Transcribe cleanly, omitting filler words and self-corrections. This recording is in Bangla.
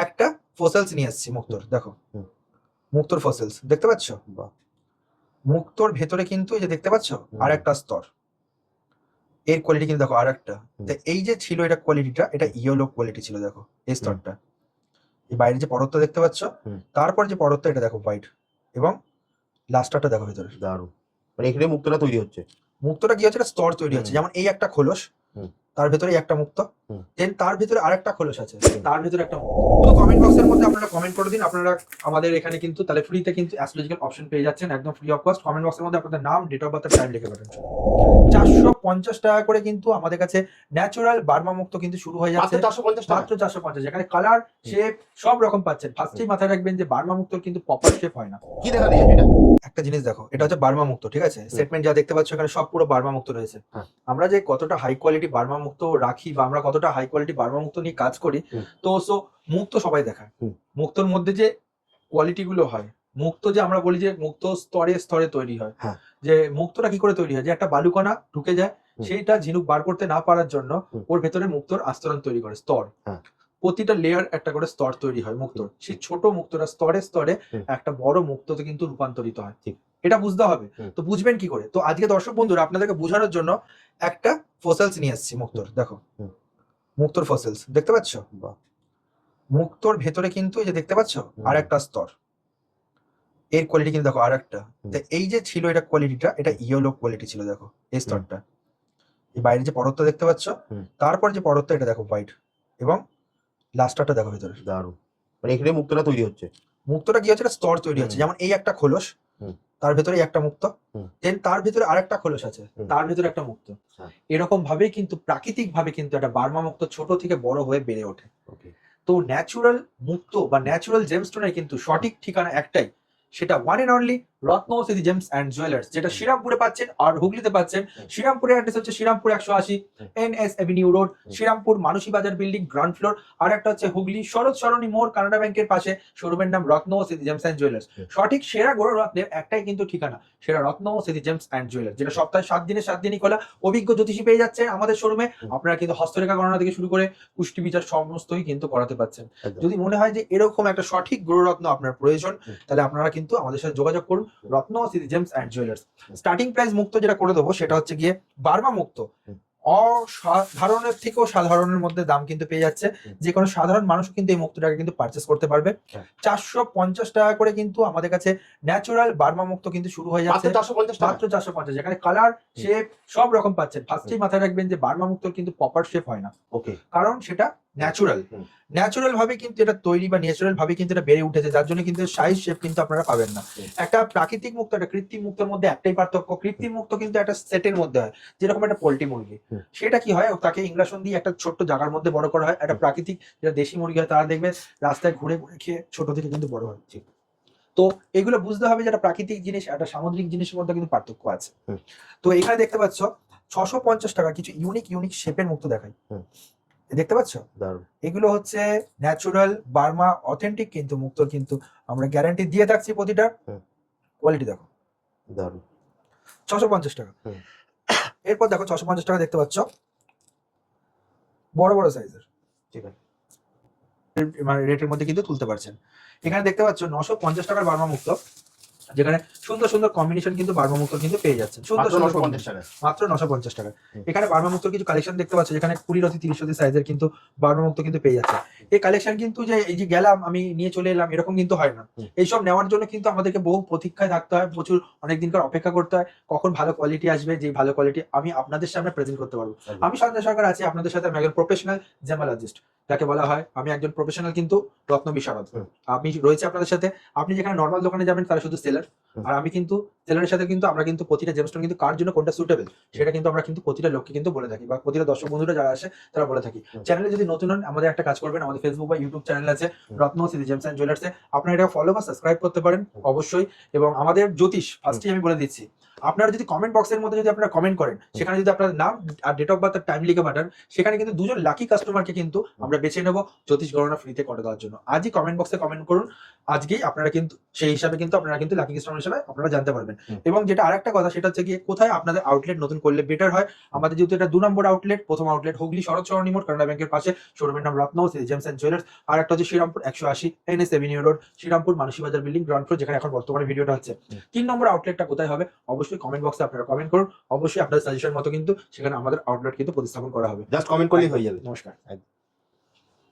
একটা ফসিলস নিয়ে এসেছি মুক্তোর। দেখো মুক্তোর ফসিলস দেখতে পাচ্ছ? মুক্তোর ভেতরে কিন্তু এই যে দেখতে পাচ্ছ আর একটা স্তর, এর কোয়ালিটি কিন্তু দেখো আর একটা। এই যে ছিল এটা কোয়ালিটিটা, এটা ইয়েলো কোয়ালিটি ছিল। দেখো এই স্তরটা, এই বাইরে যে পরতটা দেখতে পাচ্ছ, তারপর যে পরতটা এটা দেখো হোয়াইট, এবং লাস্টারটা দেখো ভেতরে। দারুণ। মানে এখানে মুক্তটা তৈরি হচ্ছে। মুক্তটা কি হচ্ছে, একটা স্তর তৈরি হচ্ছে। যেমন এই একটা খোলস, তার ভেতরে একটা মুক্ত, দেন তার ভিতরে আরেকটা খোলস আছে, তার ভিতরে একটা মুক্ত। তো কমেন্ট বক্সের মধ্যে আপনারা কমেন্ট করে দিন। আপনারা আমাদের এখানে কিন্তু তাহলে ফ্রিতে কিন্তু অ্যাস্ট্রোলজিক্যাল অপশন পেয়ে যাচ্ছেন, একদম ফ্রি অফ কস্ট। কমেন্ট বক্সের মধ্যে আপনাদের নাম, ডেট অফ বার্থ, টাইম লিখে পাঠান। 450 টাকা করে কিন্তু আমাদের কাছে ন্যাচারাল বার্মা মুক্ত কিন্তু শুরু হয়ে যাচ্ছে, মাত্র 450। যেখানে কালার, শেপ সব রকম পাচ্ছেন। ফার্স্টেই মাথায় রাখবেন যে বার্মা মুক্ত কিন্তু প্রপার শেপ হয় না। কি দেখা দিয়েছে এটা? একটা জিনিস দেখো, এটা হচ্ছে বার্মা মুক্ত, ঠিক আছে? সেটমেন্ট যা দেখতে পাচ্ছ এখানে সব পুরো বার্মা মুক্ত রয়েছে। আমরা যে কতটা হাই কোয়ালিটি বার্মা মুক্ত রাখি বা আমরা কতটা হাই কোয়ালিটি বার্মা মুক্ত নিয়ে কাজ করি, তো মুক্ত সবাই দেখায়। মুক্তর মধ্যে যে কোয়ালিটি গুলো হয়, মুক্ত যে আমরা বলি যে মুক্ত স্তরে স্তরে তৈরি হয়, যে মুক্তটা কি করে তৈরি হয়, যে একটা বালুকণা ঢুকে যায়, সেইটা ঝিনুক বার করতে না পারার জন্য ওর ভেতরে মুক্তর আস্তরণ তৈরি করে স্তর। প্রতিটা লেয়ার একটা করে স্তর তৈরি হয় মুক্তর। সেই ছোট মুক্তটা স্তরে স্তরে একটা বড় মুক্ততে কিন্তু রূপান্তরিত হয়। এটা বুঝতে হবে। তো বুঝবেন কি করে? তো আজকে দর্শক বন্ধুরা আপনাদেরকে বোঝানোর জন্য একটা ফসিলস নিয়ে এসেছি মুক্তোর। দেখো মুক্তোর ফসিলস দেখতে পাচ্ছ? মুক্তোর ভেতরে কিন্তু এই যে দেখতে পাচ্ছ আর একটা স্তর, এর কোয়ালিটি কিন্তু দেখো আর একটা। এই যে ছিল এটা কোয়ালিটিটা, এটা ইয়েলো কোয়ালিটি ছিল। দেখো এই স্তরটা, এই বাইরে যে পরতটা দেখতে পাচ্ছ, তারপর যে পরতটা এটা দেখো হোয়াইট, এবং লাস্টারটা দেখো ভেতরে। দারুণ। মানে এখানে মুক্তটা তৈরি হচ্ছে। মুক্তটা কি হচ্ছে, একটা স্তর তৈরি হচ্ছে। যেমন এই একটা খোলস, তার ভেতরে একটা মুক্ত, দেন তার ভিতরে আরেকটা খোলস আছে, তার ভিতরে একটা মুক্ত। এরকম ভাবেই কিন্তু প্রাকৃতিক ভাবে কিন্তু একটা বার্মা মুক্ত ছোট থেকে বড় হয়ে বেড়ে ওঠে। তো ন্যাচুরাল মুক্ত বা ন্যাচুরাল জেমস্টোনের কিন্তু সঠিক ঠিকানা একটাই, সেটা one and only Ratna city gems and jewellers, যেটা শ্রীরামপুরে পাচ্ছেন আর হুগলিতে পাচ্ছেন। শ্রীরামপুরের অ্যাড্রেস হচ্ছে Serampore 180 NS avenue road, Serampore Manasi Bazar building ground floor. আর একটা হচ্ছে হুগলি শরৎ সরণী মোড়, কানাডা ব্যাংকের পাশে। শোরুমের নাম রত্ন সিটি জেমস অ্যান্ড জুয়েলার্স। সঠিক সেরা গড় রত্নের একটাই কিন্তু ঠিকানা, সেটা রত্ন সিটি জেমস অ্যান্ড জুয়েলার্স, যেটা সপ্তাহে 7 দিনে 7 দিনই খোলা। অভিজ্ঞ জ্যোতিষী পেয়ে যাচ্ছে আমাদের শোরুমে। আপনারা কিন্তু হস্তরেখা গণনা থেকে শুরু করে পুষ্টি বিচার সমস্তই কিন্তু করাতে পারছেন। যদি মনে হয় যে এরকম একটা সঠিক গ্রহরত্ন আপনার প্রয়োজন, তাহলে আপনারা কিন্তু আমাদের সাথে যোগাযোগ করুন, Ratna city gems and jewellers. Starting price মুক্ত যেটা করে দেবো সেটা হচ্ছে গিয়ে বার্মা মুক্ত অসাধারণের থেকেও সাধারণের মধ্যে দাম কিন্তু পেয়ে যাচ্ছে। যে কোনো সাধারণ মানুষ কিন্তু এই মুক্তটাকে কিন্তু পারচেস করতে পারবে। 450 টাকা করে কিন্তু আমাদের কাছে ন্যাচুরাল বার্মা মুক্ত কিন্তু শুরু হয়ে যাচ্ছে, মাত্র 450। যেখানে কালার, শেপ সব রকম পাচ্ছেন। ফার্স্টেই মাথায় রাখবেন যে বার্মা মুক্ত কিন্তু প্রপার শেপ হয় না, কারণ সেটা ন্যাচুরাল। ন্যাচুরাল ভাবে কিন্তু এটা তৈরি বা ন্যাচুরাল ভাবে কিন্তু এটা বেড়ে উঠেছে, যার জন্য কিন্তু সাইজ শেপ কিন্তু আপনারা পাবেন না। একটা প্রাকৃতিক মুক্ত, একটা কৃত্রিম মুক্তের মধ্যে একটাই পার্থক্য, কৃত্রিম মুক্ত কিন্তু একটা সেটের মধ্যে হয়, যেরকম একটা পোল্ট্রি মুরগি। সেটা কি হয়, তাকে ইংলাশন দিয়ে একটা ছোট্ট জায়গার মধ্যে বড় করা হয়। একটা প্রাকৃতিক যেটা দেশি মুরগি হয়, তারা দেখবে রাস্তায় ঘুরে ঘুরে খেয়ে ছোট থেকে কিন্তু বড় হচ্ছে। তো এগুলো বুঝতে হবে যে একটা প্রাকৃতিক জিনিস, একটা সামুদ্রিক জিনিসের মধ্যে কিন্তু পার্থক্য আছে। তো এখানে দেখতে পাচ্ছ 650 টাকা কিছু ইউনিক শেপের মুক্ত দেখাই, দেখতে পাচ্ছ? এগুলো হচ্ছে ন্যাচুরাল বার্মা অথেন্টিক কিন্তু মুক্তর কিন্তু আমরা গ্যারান্টি দিয়ে থাকছি প্রতিটা। কোয়ালিটি দেখো, 650 টাকা। এরপর দেখো 650 টাকা দেখতে পাচ্ছ বড় বড় সাইজের, ঠিক আছে, মানে রেটের মধ্যে কিন্তু তুলতে পারছেন। এখানে দেখতে পাচ্ছ 950 টাকার বার্মা মুক্ত, যেখানে সুন্দর সুন্দর কম্বিনেশন কিন্তু বার্মা মুক্ত কিন্তু পেয়ে যাচ্ছেন মাত্র 950 টাকা। এখানে বার্মা মুক্ত কিছু কালেকশন দেখতে পাচ্ছ, যেখানে 20 অতি 30 অতি সাইজের কিন্তু বার্মা মুক্ত কিন্তু পেয়ে যাচ্ছে। এই কালেকশন কিন্তু যে এই যে গেলাম আমি নিয়ে চলে এলাম এরকম কিন্তু হয় না। এইসব নেওয়ার জন্য কিন্তু আমাদেরকে বহু প্রতীক্ষায় থাকতে হয়, প্রচুর অনেক দিনকার অপেক্ষা করতে হয়, কখন ভালো কোয়ালিটি আসবে, যে ভালো কোয়ালিটি আমি আপনাদের সামনে প্রেজেন্ট করতে পারবো। আমি সঞ্জয় সরকার আছি আপনাদের সাথে, আমি একজন প্রফেশনাল জেমালজিস্ট যাকে বলা হয়। আমি একজন প্রফেশনাল কিন্তু রত্ন বিশারদ। আমি রয়েছে আপনাদের সাথে। আপনি যেখানে নর্মাল দোকানে যাবেন তারা শুধু সেলার, আর আমি কিন্তু সেলারের সাথে কিন্তু আমরা কিন্তু প্রতিটা জেমস্টোন কিন্তু কার জন্য কোনটা সুটেবল সেটা কিন্তু আমরা কিন্তু প্রতিটা লোককে কিন্তু বলে থাকি, বা প্রতিটা দর্শক বন্ধুরা যারা আসে তারা বলে থাকি। চ্যানেলে যদি নতুন হন আমাদের একটা কাজ করবেন, আমাদের ফেসবুক বা ইউটিউব চ্যানেল আছে রত্ন সিটি জেমস অ্যান্ড জুয়েলার্সে, আপনারা এটা ফলো বা সাবস্ক্রাইব করতে পারেন অবশ্যই। এবং আমাদের জ্যোতিষ ফার্স্টেই আমি বলে দিচ্ছি, আপনারা যদি কমেন্ট বক্সের মধ্যে যদি আপনারা কমেন্ট করেন, সেখানে যদি আপনার নাম আর ডেট অফ বার্থ আর টাইম লিখে পাঠান, সেখানে কিন্তু 2 জন লাকি কাস্টমারকে কিন্তু আমরা বেছে নেব জ্যোতিষ গণনা ফ্রিতে করে দেওয়ার জন্য। আজই কমেন্ট বক্সে কমেন্ট করুন, আজকেই আপনারা কিন্তু সেই হিসাবে কিন্তু আপনারা কিন্তু লাকি কাস্টমার হিসেবে আপনারা জানতে পারবেন। এবং যেটা আরেকটা কথা, সেটা হচ্ছে গিয়ে কোথায় আপনাদের আউটলেট নতুন করলে বেটার হয়। আমাদের যেহেতু এটা 2 নম্বর আউটলেট, প্রথম আউটলেট হুগলি শরৎ সরণি মোড় কানাড়া ব্যাংকের পাশে, শোরুমের নাম রত্ন জেমস এন্ড জুয়েলার্স। আর একটা হচ্ছে Serampore 180 NS avenue road, Serampore Manasi Bazar building ground floor, যেখানে এখন বর্তমানে ভিডিওটা হচ্ছে। 3 নম্বর আউটলেটটা কোথায় হবে অবশ্যই কমেন্ট বক্সে আপনারা কমেন্ট করুন। অবশ্যই আপনাদের সাজেশন মতো কিন্তু সেখানে আমাদের আউটলেট কিন্তু প্রতিস্থাপন করা হবে। জাস্ট কমেন্ট করলেই হয়ে যাবে। নমস্কার।